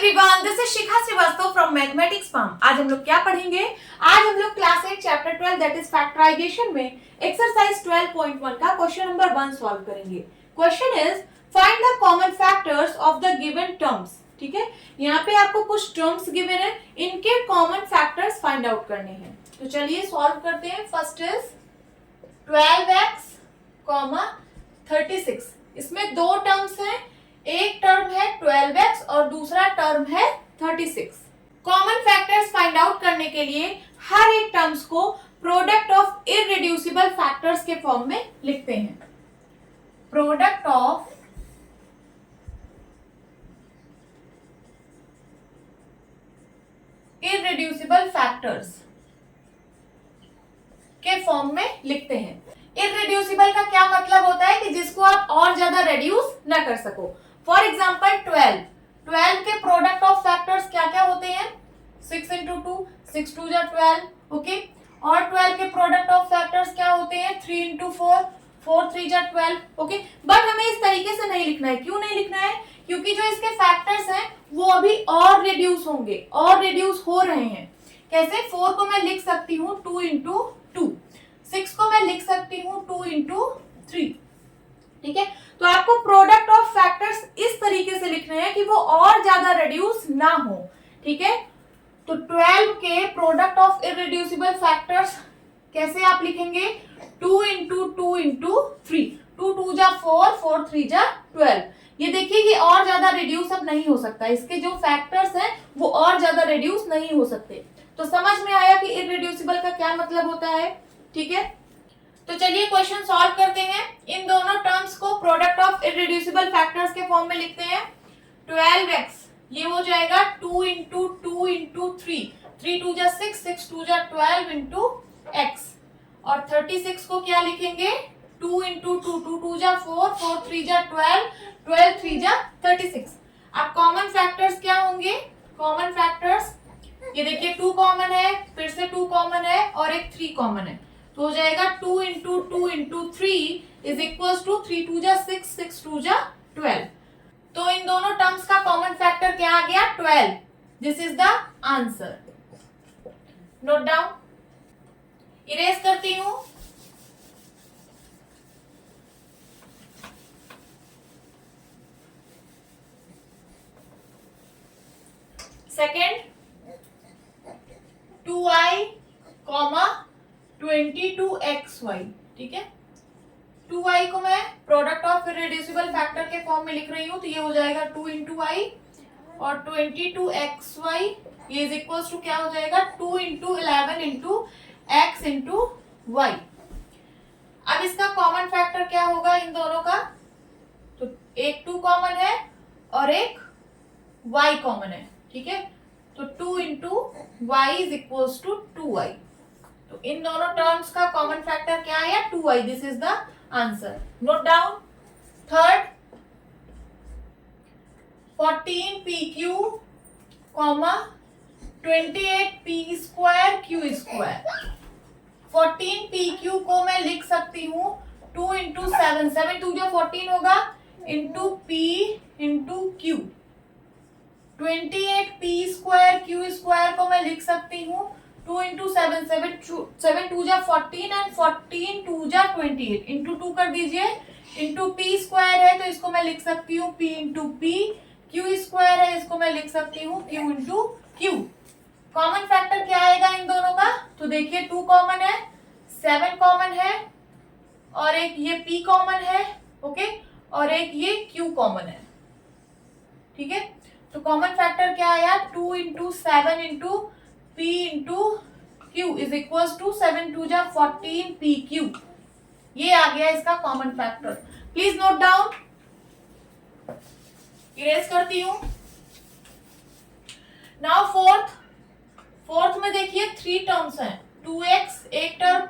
Everyone, this is Shikha Srivastava from mathematics form. आज हम लोग क्या पढ़ेंगे? आज हम लोग class 8 chapter 12 that is factorisation में एक्सरसाइज 12.1 का क्वेश्चन नंबर 1 सॉल्व करेंगे। Question is find the common factors of the given terms. ठीक है, यहाँ पे आपको कुछ टर्म्स गिवन है, इनके कॉमन फैक्टर्स फाइंड आउट करने हैं। तो चलिए सॉल्व करते हैं। First is 12x, 36। इसमें दो टर्म्स हैं, एक टर्म है 12x और दूसरा टर्म है 36। कॉमन फैक्टर्स फाइंड आउट करने के लिए हर एक टर्म्स को प्रोडक्ट ऑफ इररिड्यूसिबल फैक्टर्स के फॉर्म में लिखते हैं। प्रोडक्ट ऑफ इररिड्यूसिबल फैक्टर्स के फॉर्म में लिखते हैं। इररिड्यूसिबल का क्या मतलब होता है कि जिसको आप और ज्यादा रेड्यूस ना कर सको। फॉर एग्जाम्पल 12 के प्रोडक्ट ऑफ फैक्टर्स क्या क्या होते हैं? 6 इंटू 2, 6 2 जा 12, ओके। और 12 के प्रोडक्ट ऑफ फैक्टर्स क्या होते हैं? 3 इंटू 4, 4 3 जा 12, ओके। बट हमें इस तरीके से नहीं लिखना है। क्यों नहीं लिखना है? क्योंकि जो इसके फैक्टर्स हैं वो अभी और रिड्यूस होंगे, और रिड्यूस हो रहे हैं। कैसे? 4 को मैं लिख सकती हूँ 2 इंटू 2, 6 को मैं लिख सकती हूँ 2 इंटू 3। ठीक है, तो आपको प्रोडक्ट ऑफ फैक्टर्स इस तरीके से लिखने हैं कि वो और ज्यादा रिड्यूस ना हो। ठीक है, तो 12 के प्रोडक्ट ऑफ इररिड्यूसिबल फैक्टर्स कैसे आप लिखेंगे? 2 इंटू 2 इंटू 3, 2 2 जा 4, 4 3 जा 12। ये देखिए कि और ज्यादा रिड्यूस अब नहीं हो सकता, इसके जो फैक्टर्स हैं वो और ज्यादा रिड्यूस नहीं हो सकते। तो समझ में आया कि इररिड्यूसिबल का क्या मतलब होता है। ठीक है, तो चलिए क्वेश्चन सॉल्व करते हैं। इन दोनों टर्म्स को प्रोडक्ट ऑफ इररिड्यूसिबल फैक्टर्स के फॉर्म में लिखते हैं। 12x ये हो जाएगा 2 इंटू 2 इंटू 3, 3 2 जा 6, 6 2 जा 12 इंटू x। और 36 को क्या लिखेंगे? 2 इंटू 2, 2 2 जा 4, 4 3 जा 12, 12 3 जा 36। अब कॉमन फैक्टर्स क्या होंगे? कॉमन फैक्टर्स ये देखिए 2 कॉमन है, फिर से 2 कॉमन है और एक 3 कॉमन है, तो हो जाएगा 2 into 2 into 3 is equal to 3 2 जा 6, 6 2 जा 12। तो इन दोनों टर्म्स का कॉमन फैक्टर क्या आ गया? 12। This is the answer. Note down, erase करती हूं। Second 2i, 22xy। ठीक है, 2i को मैं प्रोडक्ट ऑफ इररिड्यूसिबल फैक्टर के फॉर्म में लिख रही हूँ, तो ये हो जाएगा 2 इंटू i और 22xy ये इज इक्वल टू क्या हो जाएगा? 2 into 11 into x into y। अब इसका कॉमन फैक्टर क्या होगा इन दोनों का? तो एक 2 कॉमन है और एक y कॉमन है। ठीक है, तो 2 into y is equal to 2y। तो इन दोनों टर्म्स का कॉमन फैक्टर क्या है? 2y। This is the answer. Note down. Third 14pq, 28p square q square. 14pq को मैं लिख सकती हूँ 2 इंटू 7, 7 2 जो 14 होगा, into p into q। 28p square q square को मैं लिख सकती हूँ 2 इंटू 7, 7 2 जा 14 एंड 14 2 जा 28, इंटू 2 कर दीजिए, इंटू p स्क्वायर है तो इसको मैं लिख सकती हूँ p into p, q square है इसको मैं लिख सकती हूँ q into q। Common factor क्या आएगा इन दोनों का? तो देखिए 2 कॉमन है, 7 कॉमन है और एक ये p कॉमन है, ओके, और एक ये q कॉमन है। ठीक है, तो कॉमन फैक्टर क्या आया? 2 into 7 into p into q is equal to 7 2 जा 14pq। ये आ गया इसका common factor. Please note down, erase करती हूं। नाउ फोर्थ में देखिए 3 टर्म्स हैं। 2x एक टर्म,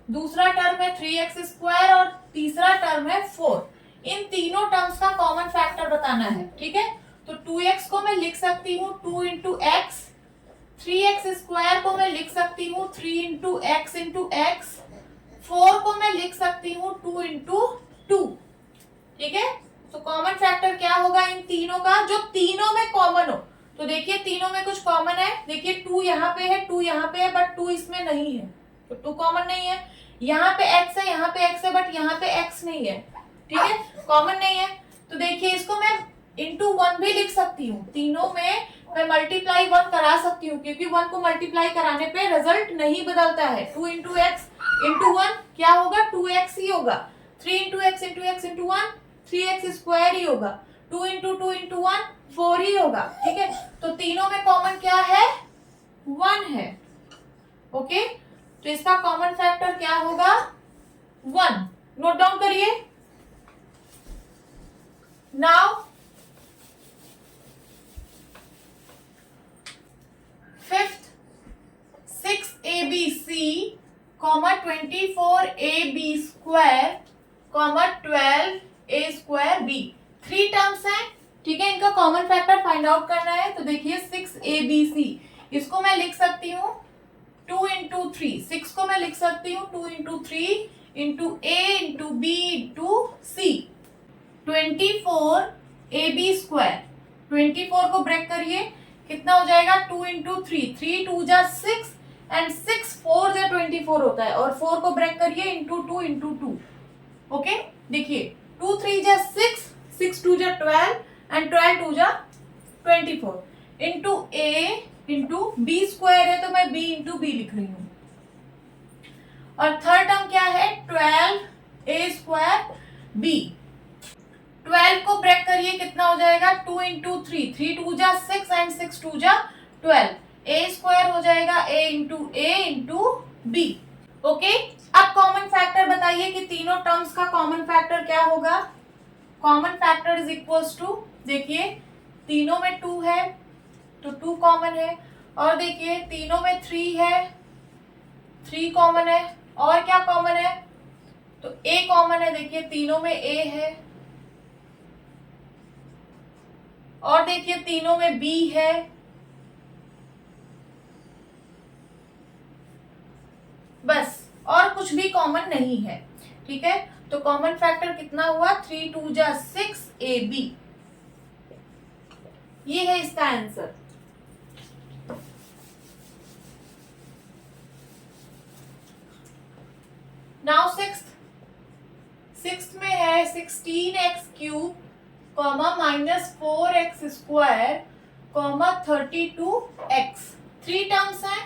दूसरा टर्म है 3x स्क्वायर और तीसरा टर्म है 4। इन तीनों टर्म्स का कॉमन फैक्टर बताना है। ठीक है, तो 2x को मैं लिख सकती हूँ 2 इंटू x, 3x स्क्वायर को मैं लिख सकती हूँ 3 इंटू x इंटू x, 4 को मैं लिख सकती हूँ 2 इंटू 2। ठीक है, तो कॉमन फैक्टर क्या होगा इन तीनों का? जो तीनों में कॉमन हो, तो देखिए तीनों में कुछ कॉमन है, देखिए 2 यहाँ पे है, 2 यहाँ पे है, बट 2 इसमें नहीं है, तो 2 कॉमन नहीं है। यहाँ पे x है, यहाँ पे x है, बट यहाँ पे x नहीं है, ठीक है, कॉमन नहीं है। तो देखिए इसको मैं इंटू 1 भी लिख सकती हूँ, तीनों में मैं मल्टीप्लाई 1 करा सकती हूँ, क्योंकि 1 को मल्टीप्लाई कराने पे रिजल्ट नहीं बदलता है। 2 इंटू एक्स इंटू 1 क्या होगा, 2x ही होगा। 3 into x into x into 1 3x square ही होगा। 2 इंटू 2 इंटू 1 4 ही होगा, ठीक है। तो तीनों में कॉमन क्या है, 1 है, ओके। तो इसका कॉमन फैक्टर क्या होगा, 1। नोट डाउन करिए। Now fifth 6abc, 24ab square, 12a square b, 3 terms हैं, ठीक है। इनका कॉमन फैक्टर फाइंड आउट करना है। तो देखिए 6abc, इसको मैं लिख सकती हूँ 2 इंटू 3, 6 को मैं लिख सकती हूँ 2 into 3 into a into b into c। 24ab square, 24 को ब्रेक करिए, कितना हो जाएगा, 2 इंटू 3, 3 2 जा 6 एंड 6 4 जा 24 होता है, और 4 को ब्रेक करिए इंटू 2 इंटू 2, ओके। देखिए 2 3 जा 6, 6 2 जा 12 एंड 12 2 जा 24 into a into b square है, तो मैं b इंटू b लिख रही हूँ। और थर्ड टर्म क्या है, 12a स्क्वायर b, 12 को ब्रेक करिए, कितना हो जाएगा, 2 इंटू 3, 3 2 जा 6 एंड 6 2 जा 12, a स्क्वायर हो जाएगा a इंटू b, ओके। अब कॉमन फैक्टर बताइए कि तीनों टर्म्स का कॉमन फैक्टर क्या होगा। Common factor is equals to, देखिए तीनों में 2 है तो 2 कॉमन है, और देखिए तीनों में 3 है, 3 कॉमन है, और क्या कॉमन है, तो a कॉमन है, देखिए तीनों में a है, और देखिए तीनों में b है, बस, और कुछ भी कॉमन नहीं है, ठीक है। तो कॉमन फैक्टर कितना हुआ, 3 2 जा 6ab, ये है इसका आंसर। नाउ सिक्स्थ में है 16x cube comma minus 4x square comma 32x, 3 terms हैं।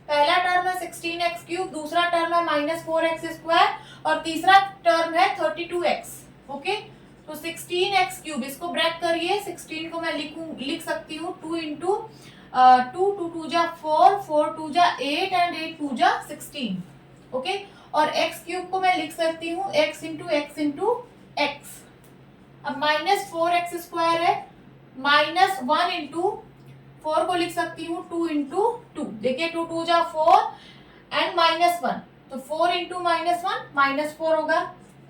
पहला टर्म है 16x क्यूब, दूसरा टर्म है माइनस 4x स्क्वायर, और तीसरा टर्म है 32x, ओके। तो 16x क्यूब, इसको ब्रेक करिए, 16 को मैं लिख सकती हूँ 2 इंटू 2 2 2 जा 4 4 2 जा 8 एंड 8 2 जा 16, ओके। और x क्यूब को मैं लिख सकती हूँ x इंटू x। अब माइनस 4x स्क्वायर है, माइनस 1 इंटू 4 को लिख सकती हूँ 2 इंटू 2, देखिए 2 2 जा 4 एंड माइनस 1, तो 4 इंटू माइनस 1 माइनस 4 होगा,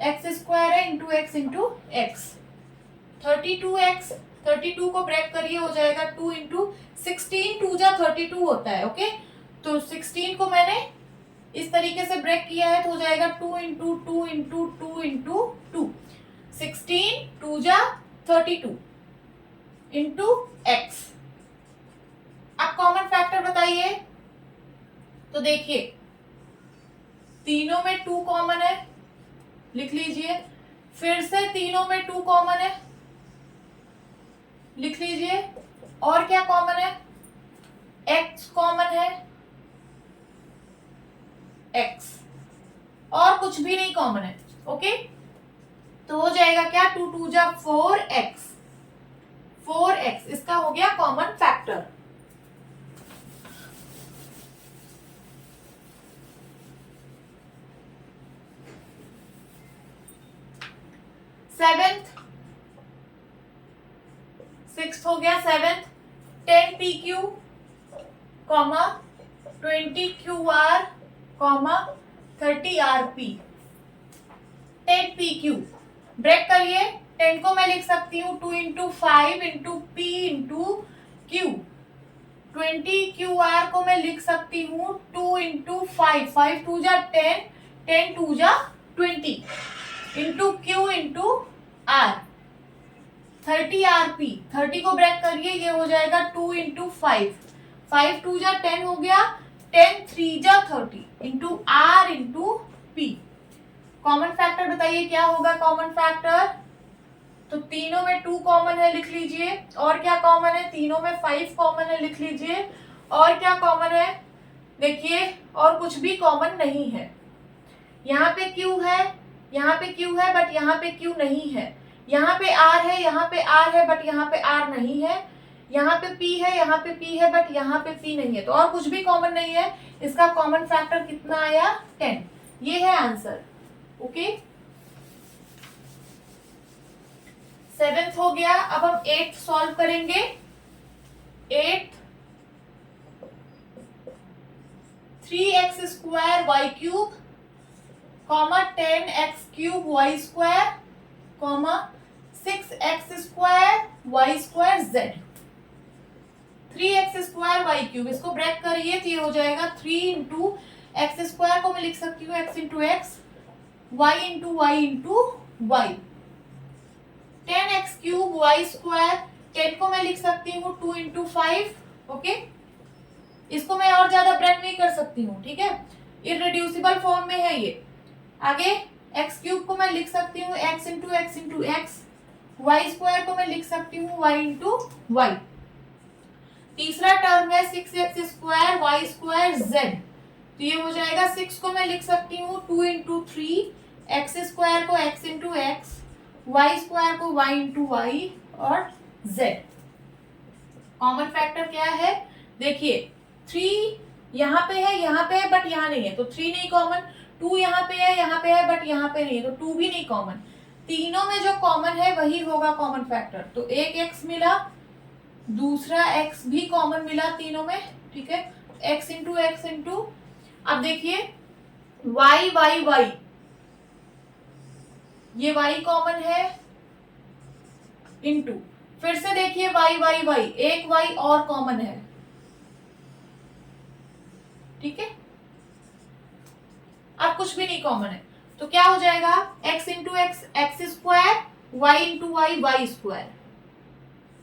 x स्क्वायर है इंटू x, 32x, 32 को ब्रेक करिए, हो जाएगा 2 इंटू 16, 2 जा 32 होता है, ओके। तो 16 को मैंने इस तरीके से ब्रेक किया है, तो हो जाएगा 2 इंटू 2 इंटू 2 इंटू 2, 16 2 जा 32 इंटू x। अब कॉमन फैक्टर बताइए। तो देखिए तीनों में 2 कॉमन है, लिख लीजिए, फिर से तीनों में 2 कॉमन है, लिख लीजिए, और क्या कॉमन है, x कॉमन है, x, और कुछ भी नहीं कॉमन है, ओके। तो हो जाएगा क्या, 2 2 जा 4x, 4x इसका हो गया कॉमन फैक्टर। सिक्स्थ हो गया, 7th 10pq comma 20qr comma 30rp, 10pq break करिए, 10 को मैं लिख सकती हूँ 2 into 5 into p into q, 20qr को मैं लिख सकती हूँ 2 इंटू 5, 5 2 जा 10, 10 2 जा 20 into q into r, 30 RP, 30 को ब्रेक करिए, ये हो जाएगा 2 इंटू 5, 5 2 जा 10 हो गया, 10 3 जा 30 into R into P। Common factor बताइए क्या होगा कॉमन फैक्टर? तो तीनों में 2 कॉमन है, लिख लीजिए। और क्या कॉमन है? तीनों में 5 कॉमन है, लिख लीजिए। और क्या कॉमन है? देखिए, और कुछ भी कॉमन नहीं है। यहाँ पे Q है, यहाँ पे Q है, बट यहाँ पे Q नहीं है। यहाँ पे R है, यहाँ पे R है, बट यहाँ पे R नहीं है। यहाँ पे P है, यहाँ पे P है, बट यहाँ पे P नहीं है। तो और कुछ भी कॉमन नहीं है। इसका कॉमन फैक्टर कितना आया? 10। ये है आंसर। ओके, 7th हो गया। अब हम 8th सॉल्व करेंगे। 8th 3x square y cube comma 10x cube y square comma 6x square y square z। 3x square y cube, इसको ब्रेक करिए तो ये हो जाएगा 3 इंटू एक्स स्क्वायर को मैं लिख सकती हूँ x into x, y into y into y. 10x cube y square, 10 को मैं लिख सकती हूँ 2 इंटू 5। ओके, इसको मैं और ज्यादा ब्रेक नहीं कर सकती हूँ, ठीक है, इररिड्यूसिबल फॉर्म में है ये। आगे x क्यूब को मैं लिख सकती हूँ x into x into x, y square को मैं लिख सकती हूँ y इंटू वाई। तीसरा टर्म है 6x square y square z, तो ये हो जाएगा 6 को मैं लिख सकती हूँ 2 इंटू 3, एक्स स्क्वायर को x into x, y square को y इंटू वाई और z। कॉमन फैक्टर क्या है? देखिए 3 यहाँ पे है बट यहाँ नहीं है, तो 3 नहीं कॉमन। 2 यहाँ पे है बट यहाँ पे नहीं है, तो 2 भी नहीं कॉमन। तीनों में जो कॉमन है वही होगा कॉमन फैक्टर। तो एक x मिला, दूसरा x भी कॉमन मिला तीनों में, ठीक है, x इंटू एक्स इंटू, अब देखिए y y y, ये y कॉमन है इंटू, फिर से देखिए y y y, एक y और कॉमन है, ठीक है, अब कुछ भी नहीं कॉमन है, तो क्या हो जाएगा x into x x square, y into y y square.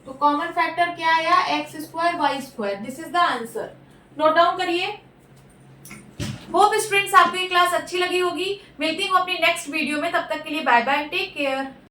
तो कॉमन फैक्टर क्या आया? X square y square. This is the answer. Note down करिए। होप स्टूडेंट्स आपको ये क्लास अच्छी लगी होगी। मिलती हूँ अपनी नेक्स्ट वीडियो में, तब तक के लिए बाय बाय, टेक केयर।